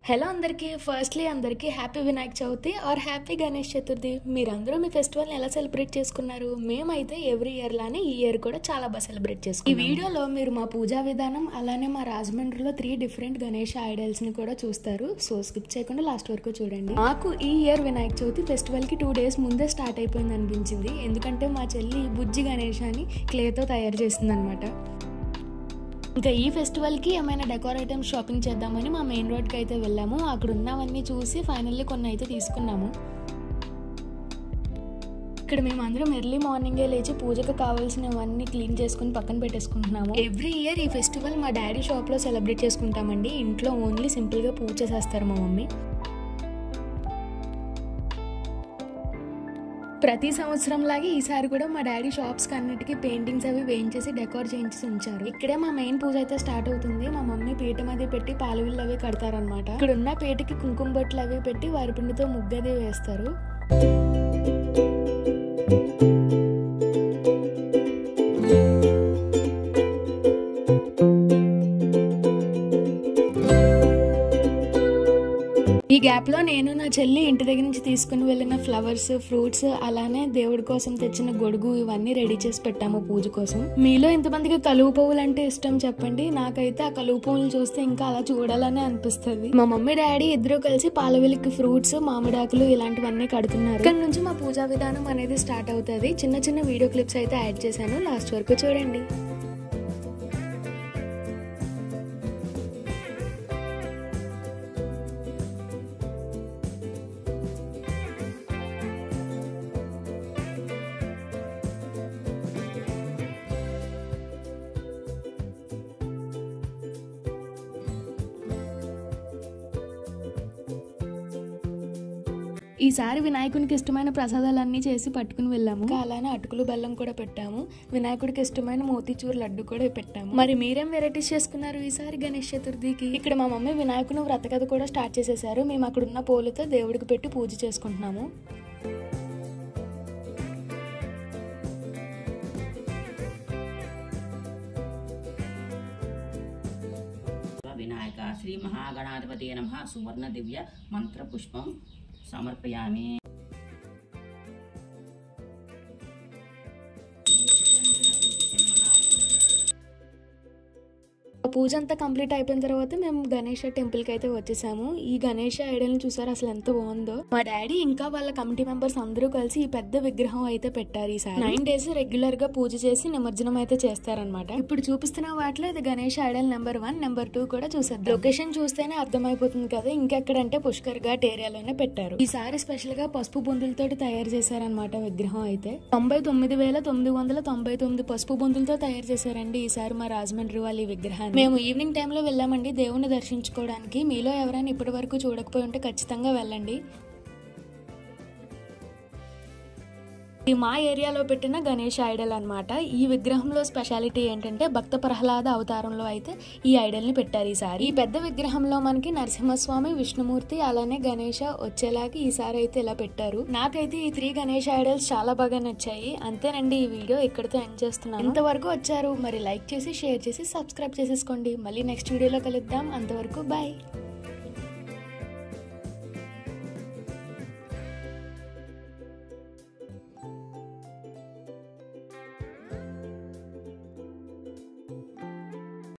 Hello అందరికీ, firstly అందరికీ happy Vinayaka Chavithi or happy Ganesh Chaturthi. మీరందరూ మీ ఫెస్టివల్ని ఎలా సెలబ్రేట్ చేసుకున్నారు? మేమైతే ఎవ్రీ ఇయర్ లానే ఈ ఇయర్ కూడా చాలా బాగా సెలబ్రేట్ చేసుకున్నాం. ఈ వీడియోలో మీరు మా పూజా విధానం అలానే మా రాజమండ్రిలో 3 డిఫరెంట్ గణేష్ ఐడల్స్ ని కూడా చూస్తారు. సో స్కిప్ చేయకుండా లాస్ట్ వరకు చూడండి. మాకు ఈ ఇయర్ వినాయక చవితి ఫెస్టివల్ కి 2 days ముందే స్టార్ట్ అయిపోయింది అనిపించింది. ఎందుకంటే మా చెల్లి బుజ్జి గణేష్ అని క్లేతో తయారు చేసింది అనమాట. ఇంకా ఈ ఫెస్టివల్కి ఏమైనా డెకోర్ ఐటమ్స్ షాపింగ్ చేద్దామని మా మెయిన్ రోడ్కి అయితే వెళ్ళాము. అక్కడ ఉన్నవన్నీ చూసి ఫైనల్లీ కొన్ని అయితే తీసుకున్నాము. ఇక్కడ మేమందరం ఎర్లీ మార్నింగే లేచి పూజకు కావాల్సినవన్నీ క్లీన్ చేసుకుని పక్కన పెట్టేసుకుంటున్నాము. ఎవ్రీ ఇయర్ ఈ ఫెస్టివల్ మా డాడీ షాప్లో సెలబ్రేట్ చేసుకుంటామండి. ఇంట్లో ఓన్లీ సింపుల్గా పూజ చేసేస్తారు మా మమ్మీ. ప్రతి సంవత్సరం లాగే ఈసారి కూడా మా డాడీ షాప్స్ అన్నిటికీ పెయింటింగ్స్ అవి వేయించేసి డెకోర్ చేయించి ఉంచారు. ఇక్కడే మా మెయిన్ పూజ అయితే స్టార్ట్ అవుతుంది. మా మమ్మీ పీఠం అది పెట్టి పాలవిళ్ళు అవి కడతారనమాట. ఇక్కడ ఉన్న పీటకి కుంకుమ బొట్లు అవి పెట్టి వారి పిండితో ముగ్గది వేస్తారు. ఈ గ్యాప్ లో నేను నా చెల్లి ఇంటి దగ్గర నుంచి తీసుకుని వెళ్ళిన ఫ్లవర్స్, ఫ్రూట్స్ అలానే దేవుడి కోసం తెచ్చిన గొడుగు ఇవన్నీ రెడీ చేసి పెట్టాము పూజ కోసం. మీలో ఎంతమందికి కలువ పువ్వులు అంటే ఇష్టం చెప్పండి. నాకైతే ఆ కలువ పువ్వులు చూస్తే ఇంకా అలా చూడాలనే అనిపిస్తుంది. మా మమ్మీ డాడీ ఇద్దరు కలిసి పాలవెలికి ఫ్రూట్స్, మామిడాకులు ఇలాంటివన్నీ కడుతున్నారు. ఇక్కడ నుంచి మా పూజా విధానం అనేది స్టార్ట్ అవుతుంది. చిన్న చిన్న వీడియో క్లిప్స్ అయితే యాడ్ చేశాను, లాస్ట్ వరకు చూడండి. ఈసారి వినాయకునికి ఇష్టమైన ప్రసాదాలన్నీ చేసి పట్టుకుని వెళ్ళాము. అలానే అటుకులు బెల్లం కూడా పెట్టాము. వినాయకుడికి ఇష్టమైన మోతీచూర్ లడ్డు కూడా పెట్టాము. మరి మీరేం వెరైటీస్ చేసుకున్నారు ఈసారి గణేష్ చతుర్థికి? ఇక్కడ మా మమ్మీ వినాయకుని వ్రతకథ కూడా స్టార్ట్ చేసేసారు. మేము అక్కడ ఉన్న పూలతో దేవుడికి పెట్టి పూజ చేసుకుంటున్నాము. వినాయక శ్రీ మహాగణాధిపతి నమః సువర్ణ దివ్య మంత్ర పుష్పం సమర్పయామి. పూజ అంతా కంప్లీట్ అయిపోయిన తర్వాత మేము గణేష టెంపుల్ కి అయితే వచ్చేసాము. ఈ గణేష ఐడల్ ని చూసారు, అసలు ఎంత బాగుందో. మా డాడీ ఇంకా వాళ్ళ కమిటీ మెంబర్స్ అందరూ కలిసి ఈ పెద్ద విగ్రహం అయితే పెట్టారు. ఈసారి 9 days రెగ్యులర్ గా పూజ చేసి నిమజ్జనం అయితే చేస్తారనమాట. ఇప్పుడు చూపిస్తున్న వాటిలో ఇది గణేష ఐడల్ నెంబర్ 1, నెంబర్ 2 కూడా చూసేద్దాం. లొకేషన్ చూస్తేనే అర్థమైపోతుంది కదా, ఇంకెక్కడంటే పుష్కర్ ఘాట్ ఏరియాలోనే పెట్టారు. ఈసారి స్పెషల్ గా పసుపు బొందులతో తయారు చేశారనమాట విగ్రహం అయితే. 99,999 పసుపు బొందులతో తయారు చేశారండి ఈసారి మా రాజమండ్రి వాళ్ళ విగ్రహాన్ని. మేము ఈవినింగ్ టైంలో వెళ్ళామండి దేవుణ్ణి దర్శించుకోవడానికి. మీలో ఎవరైనా ఇప్పటి వరకు చూడకపోయి ఉంటే ఖచ్చితంగా వెళ్ళండి. ఇది మా ఏరియాలో పెట్టిన గణేష్ ఐడల్ అనమాట. ఈ విగ్రహంలో స్పెషాలిటీ ఏంటంటే భక్త ప్రహ్లాద అవతారంలో అయితే ఈ ఐడల్ ని పెట్టారు ఈసారి. ఈ పెద్ద విగ్రహంలో మనకి నరసింహస్వామి, విష్ణుమూర్తి అలానే గణేష వచ్చేలాగా ఈసారి అయితే ఇలా పెట్టారు. నాకైతే ఈ 3 గణేష్ ఐడల్స్ చాలా బాగా నచ్చాయి. అంతేనండి, ఈ వీడియో ఇక్కడితో ఎండ్ చేస్తున్నాను. ఇంతవరకు వచ్చారు, మరి లైక్ చేసి, షేర్ చేసి, సబ్స్క్రైబ్ చేసేసుకోండి. మళ్ళీ నెక్స్ట్ వీడియోలో కలుద్దాం. అంతవరకు బాయ్.